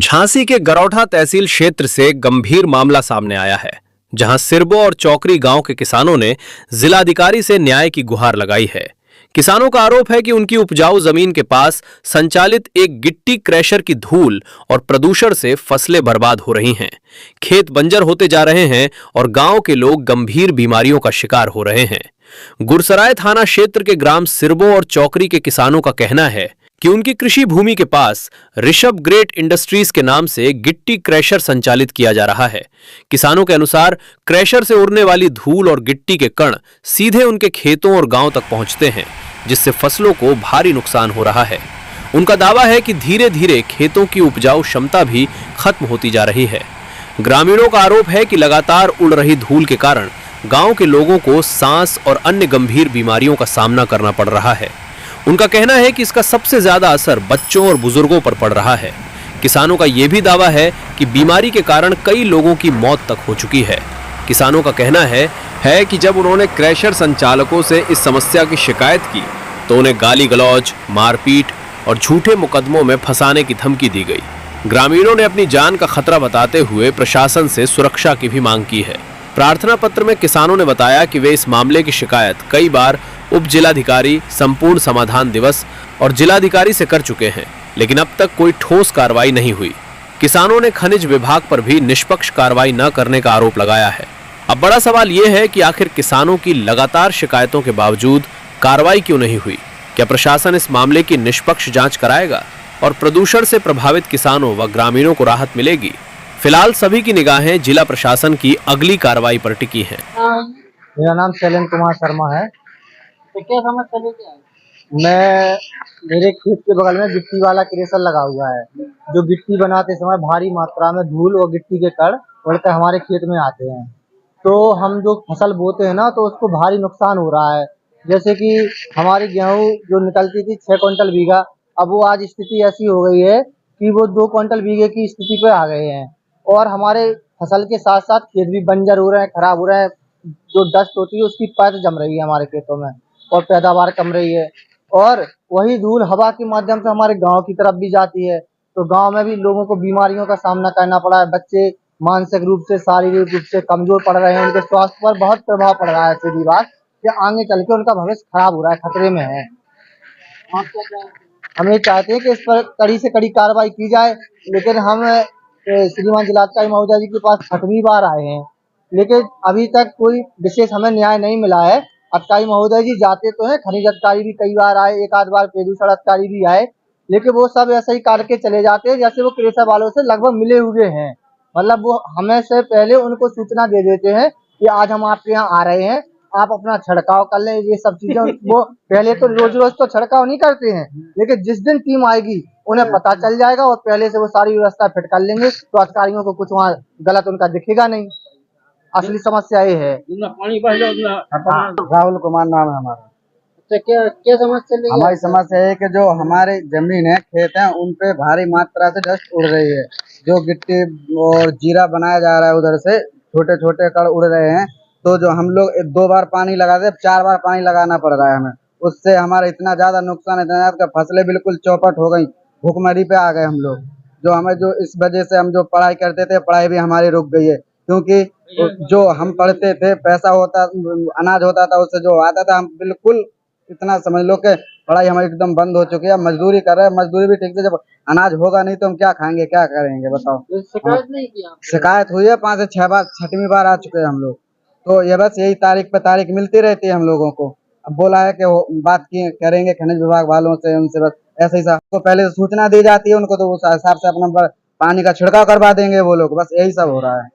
झांसी के गरौठा तहसील क्षेत्र से गंभीर मामला सामने आया है, जहां सिरबो और चौकरी गांव के किसानों ने जिलाधिकारी से न्याय की गुहार लगाई है। किसानों का आरोप है कि उनकी उपजाऊ जमीन के पास संचालित एक गिट्टी क्रैशर की धूल और प्रदूषण से फसलें बर्बाद हो रही हैं, खेत बंजर होते जा रहे हैं और गांव के लोग गंभीर बीमारियों का शिकार हो रहे हैं। गुरसराय थाना क्षेत्र के ग्राम सिरबो और चौकरी के किसानों का कहना है कि उनकी कृषि भूमि के पास ऋषभ ग्रेट इंडस्ट्रीज के नाम से गिट्टी क्रैशर संचालित किया जा रहा है। किसानों के अनुसार क्रैशर से उड़ने वाली धूल और गिट्टी के कण सीधे उनके खेतों और गांव तक पहुंचते हैं, जिससे फसलों को भारी नुकसान हो रहा है। उनका दावा है कि धीरे धीरे खेतों की उपजाऊ क्षमता भी खत्म होती जा रही है। ग्रामीणों का आरोप है कि लगातार उड़ रही धूल के कारण गांव के लोगों को सांस और अन्य गंभीर बीमारियों का सामना करना पड़ रहा है। उनका कहना है कि इसका सबसे ज्यादा असर बच्चों और बुजुर्गों पर पड़ रहा है। किसानों का यह भी दावा है कि बीमारी के कारण कई लोगों की मौत तक हो चुकी है। किसानों का कहना है कि जब उन्होंने क्रैशर संचालकों से इस समस्या की शिकायत की तो उन्हें गाली गलौज, मारपीट और झूठे मुकदमों में फंसाने की धमकी दी गई। ग्रामीणों ने अपनी जान का खतरा बताते हुए प्रशासन से सुरक्षा की भी मांग की है। प्रार्थना पत्र में किसानों ने बताया कि वे इस मामले की शिकायत कई बार उप जिलाधिकारी, संपूर्ण समाधान दिवस और जिलाधिकारी से कर चुके हैं, लेकिन अब तक कोई ठोस कार्रवाई नहीं हुई। किसानों ने खनिज विभाग पर भी निष्पक्ष कार्रवाई न करने का आरोप लगाया है। अब बड़ा सवाल ये है कि आखिर किसानों की लगातार शिकायतों के बावजूद कार्रवाई क्यों नहीं हुई? क्या प्रशासन इस मामले की निष्पक्ष जांच कराएगा और प्रदूषण से प्रभावित किसानों व ग्रामीणों को राहत मिलेगी? फिलहाल सभी की निगाहें जिला प्रशासन की अगली कार्रवाई पर टिकी हैं। मेरा नाम शैलेंद्र कुमार शर्मा है। तो क्या समस्या लेके आए? मेरे खेत के बगल में गिट्टी वाला क्रैशर लगा हुआ है, जो गिट्टी बनाते समय भारी मात्रा में धूल और गिट्टी के कण उड़कर हमारे खेत में आते हैं। तो हम जो फसल बोते हैं ना, तो उसको भारी नुकसान हो रहा है। जैसे कि हमारी गेहूं जो निकलती थी 6 क्विंटल बीघा, अब वो आज स्थिति ऐसी हो गई है कि वो 2 क्विंटल बीघे की स्थिति पे आ गए हैं। और हमारे फसल के साथ साथ खेत भी बंजर हो रहे हैं, खराब हो रहे हैं। जो डस्ट होती है उसकी परत जम रही है हमारे खेतों में और पैदावार कम रही है। और वही धूल हवा के माध्यम से हमारे गांव की तरफ भी जाती है, तो गांव में भी लोगों को बीमारियों का सामना करना पड़ा है। बच्चे मानसिक रूप से, शारीरिक रूप से कमजोर पड़ रहे हैं, उनके स्वास्थ्य पर बहुत प्रभाव पड़ रहा है। सीधी बात कि आगे चल के उनका भविष्य खराब हो रहा है, खतरे में है। हम ये चाहते हैं कि इस पर कड़ी से कड़ी कार्रवाई की जाए, लेकिन हम श्रीमान जिलाधिकारी महोदय जी के पास 6वीं बार आए हैं, लेकिन अभी तक कोई विशेष हमें न्याय नहीं मिला है। अधिकारी महोदय जी जाते तो हैं, खनिज अधिकारी भी कई बार आए, एक आध बार प्रदूषण अधिकारी भी आए, लेकिन वो सब ऐसे ही करके चले जाते हैं जैसे वो क्रैशर वालों से लगभग मिले हुए हैं। मतलब वो हमें से पहले उनको सूचना दे देते हैं कि आज हम आपके यहाँ आ रहे हैं, आप अपना छिड़काव कर लें। ये सब चीजें वो पहले तो रोज रोज तो छिड़काव नहीं करते हैं, लेकिन जिस दिन टीम आएगी उन्हें पता चल जाएगा और पहले से वो सारी व्यवस्था फिट कर लेंगे, तो अधिकारियों को कुछ वहाँ गलत उनका दिखेगा नहीं। असली समस्या ये है। राहुल कुमार नाम है हमारा। तो क्या समस्या लेके हमारी समस्या है कि जो हमारे जमीन है, खेत है, उन पे भारी मात्रा से डस्ट उड़ रही है। जो गिट्टी और जीरा बनाया जा रहा है, उधर से छोटे छोटे कण उड़ रहे हैं। तो जो हम लोग 2 बार पानी लगाते, 4 बार पानी लगाना पड़ रहा है हमें। उससे हमारा इतना ज्यादा नुकसान, इतना ज्यादा फसलें बिल्कुल चौपट हो गई, भूखमरी पे आ गए हम लोग। जो हमें जो इस वजह से हम जो पढ़ाई करते थे, पढ़ाई भी हमारी रुक गई है, क्योंकि जो हम पढ़ते थे, पैसा होता, अनाज होता था, उससे जो आता था, हम बिल्कुल इतना समझ लो कि पढ़ाई हमारी एकदम बंद हो चुकी है। मजदूरी कर रहे हैं, मजदूरी भी ठीक से, जब अनाज होगा नहीं तो हम क्या खाएंगे, क्या करेंगे बताओ। शिकायत नहीं किया? शिकायत हुई है 5 से 6 बार, 6वीं बार आ चुके हैं हम लोग। तो ये बस यही तारीख पे तारीख मिलती रहती है हम लोगों को। अब बोला है कि बात की करेंगे खनिज विभाग वालों से, उनसे बस ऐसे ही सब तो पहले से सूचना दी जाती है उनको, तो उस हिसाब से अपना पानी का छिड़काव करवा देंगे वो लोग। बस यही सब हो रहा है।